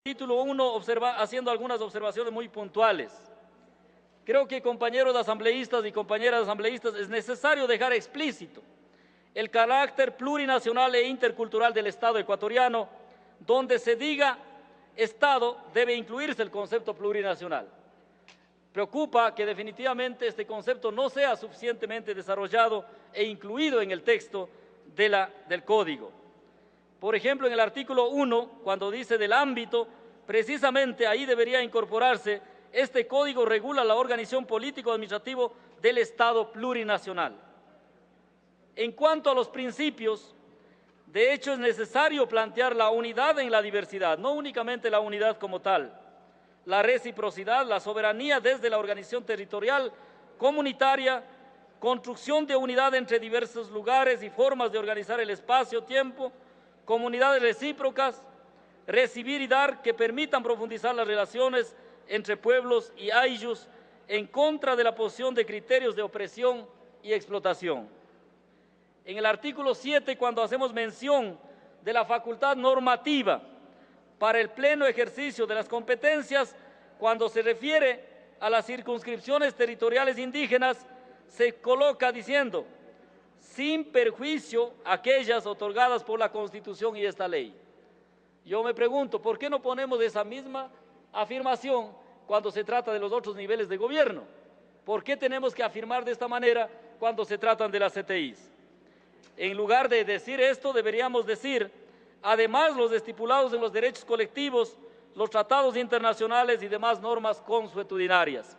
Título 1, haciendo algunas observaciones muy puntuales. Creo que, compañeros asambleístas y compañeras asambleístas, es necesario dejar explícito el carácter plurinacional e intercultural del Estado ecuatoriano. Donde se diga Estado, debe incluirse el concepto plurinacional. Preocupa que definitivamente este concepto no sea suficientemente desarrollado e incluido en el texto del Código. Por ejemplo, en el artículo 1, cuando dice del ámbito, precisamente ahí debería incorporarse: este Código regula la organización político-administrativo del Estado plurinacional. En cuanto a los principios, de hecho es necesario plantear la unidad en la diversidad, no únicamente la unidad como tal, la reciprocidad, la soberanía desde la organización territorial comunitaria, construcción de unidad entre diversos lugares y formas de organizar el espacio-tiempo, comunidades recíprocas, recibir y dar que permitan profundizar las relaciones entre pueblos y ayllus en contra de la posición de criterios de opresión y explotación. En el artículo 7, cuando hacemos mención de la facultad normativa para el pleno ejercicio de las competencias, cuando se refiere a las circunscripciones territoriales indígenas, se coloca diciendo: sin perjuicio aquellas otorgadas por la Constitución y esta ley. Yo me pregunto, ¿por qué no ponemos esa misma afirmación cuando se trata de los otros niveles de gobierno? ¿Por qué tenemos que afirmar de esta manera cuando se tratan de las CTIs? En lugar de decir esto, deberíamos decir: además, los estipulados en los derechos colectivos, los tratados internacionales y demás normas consuetudinarias.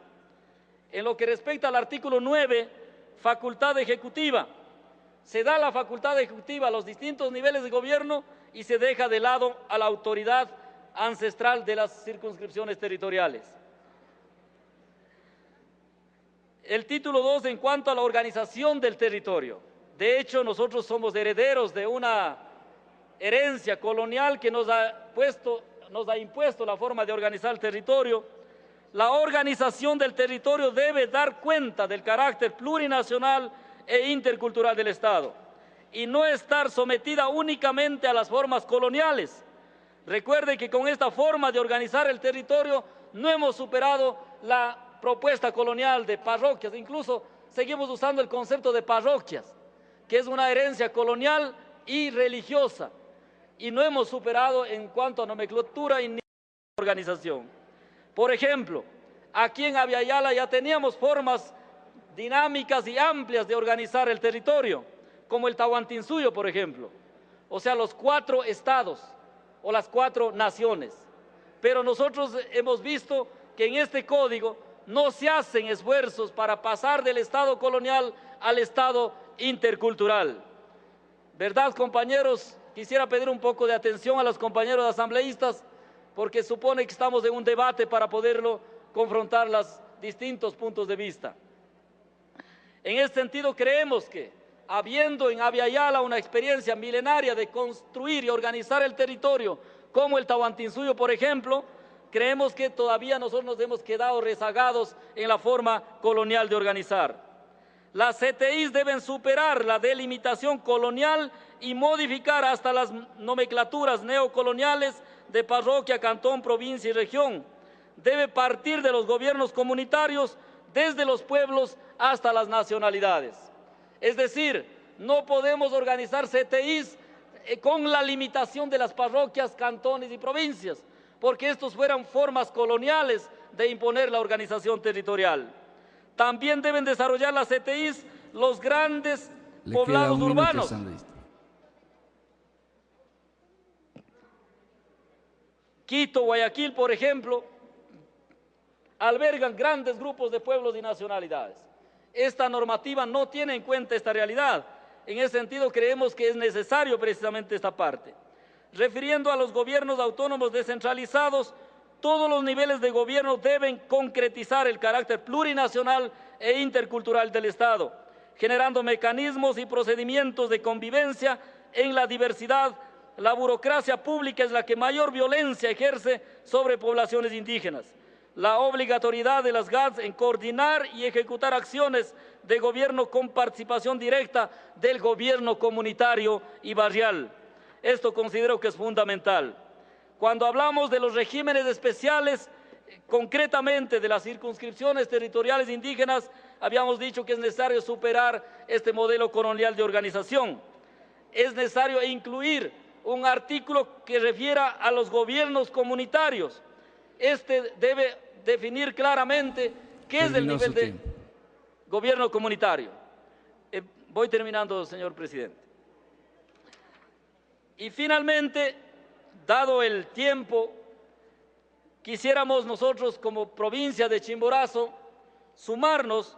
En lo que respecta al artículo 9, facultad ejecutiva, se da la facultad ejecutiva a los distintos niveles de gobierno y se deja de lado a la autoridad ancestral de las circunscripciones territoriales. El título 2, en cuanto a la organización del territorio. De hecho, nosotros somos herederos de una herencia colonial que nos ha impuesto la forma de organizar el territorio. La organización del territorio debe dar cuenta del carácter plurinacional e intercultural del Estado y no estar sometida únicamente a las formas coloniales. Recuerde que con esta forma de organizar el territorio no hemos superado la propuesta colonial de parroquias, incluso seguimos usando el concepto de parroquias, que es una herencia colonial y religiosa, y no hemos superado en cuanto a nomenclatura y organización. Por ejemplo, aquí en Abya-Yala ya teníamos formas dinámicas y amplias de organizar el territorio, como el Tahuantinsuyo, por ejemplo, o sea, los 4 estados o las 4 naciones. Pero nosotros hemos visto que en este código no se hacen esfuerzos para pasar del estado colonial al estado intercultural. ¿Verdad, compañeros? Quisiera pedir un poco de atención a los compañeros asambleístas, porque supone que estamos en un debate para poderlo confrontar los distintos puntos de vista. En este sentido, creemos que, habiendo en Abya-Yala una experiencia milenaria de construir y organizar el territorio, como el Tahuantinsuyo, por ejemplo, creemos que todavía nosotros nos hemos quedado rezagados en la forma colonial de organizar. Las CTIs deben superar la delimitación colonial y modificar hasta las nomenclaturas neocoloniales de parroquia, cantón, provincia y región. Debe partir de los gobiernos comunitarios, desde los pueblos hasta las nacionalidades. Es decir, no podemos organizar CTIs con la limitación de las parroquias, cantones y provincias, porque estos fueran formas coloniales de imponer la organización territorial. También deben desarrollar las CTIs los grandes poblados urbanos. Quito, Guayaquil, por ejemplo, albergan grandes grupos de pueblos y nacionalidades. Esta normativa no tiene en cuenta esta realidad. En ese sentido, creemos que es necesario precisamente esta parte. Refiriendo a los gobiernos autónomos descentralizados, todos los niveles de gobierno deben concretizar el carácter plurinacional e intercultural del Estado, generando mecanismos y procedimientos de convivencia en la diversidad. La burocracia pública es la que mayor violencia ejerce sobre poblaciones indígenas. La obligatoriedad de las GATS en coordinar y ejecutar acciones de gobierno con participación directa del gobierno comunitario y barrial. Esto considero que es fundamental. Cuando hablamos de los regímenes especiales, concretamente de las circunscripciones territoriales indígenas, habíamos dicho que es necesario superar este modelo colonial de organización. Es necesario incluir un artículo que refiera a los gobiernos comunitarios. Este debe definir claramente qué es el nivel de gobierno comunitario. Voy terminando, señor presidente. Y finalmente, dado el tiempo, quisiéramos nosotros como provincia de Chimborazo sumarnos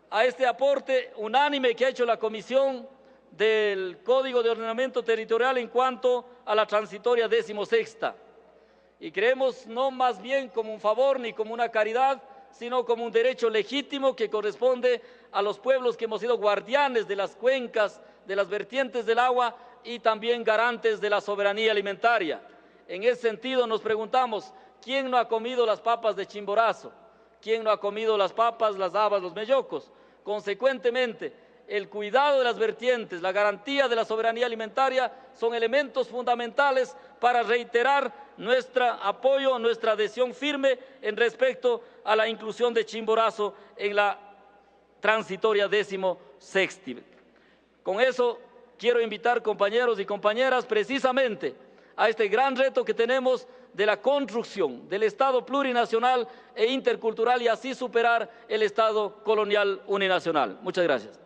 a este aporte unánime que ha hecho la Comisión del Código de Ordenamiento Territorial en cuanto a la transitoria 16ª. Y creemos no más bien como un favor ni como una caridad, sino como un derecho legítimo que corresponde a los pueblos que hemos sido guardianes de las cuencas, de las vertientes del agua y también garantes de la soberanía alimentaria. En ese sentido nos preguntamos, ¿quién no ha comido las papas de Chimborazo? ¿Quién no ha comido las papas, las habas, los mellocos? Consecuentemente, el cuidado de las vertientes, la garantía de la soberanía alimentaria son elementos fundamentales para reiterar nuestro apoyo, nuestra adhesión firme en respecto a la inclusión de Chimborazo en la transitoria 16ª. Con eso quiero invitar, compañeros y compañeras, precisamente a este gran reto que tenemos de la construcción del Estado plurinacional e intercultural y así superar el Estado colonial uninacional. Muchas gracias.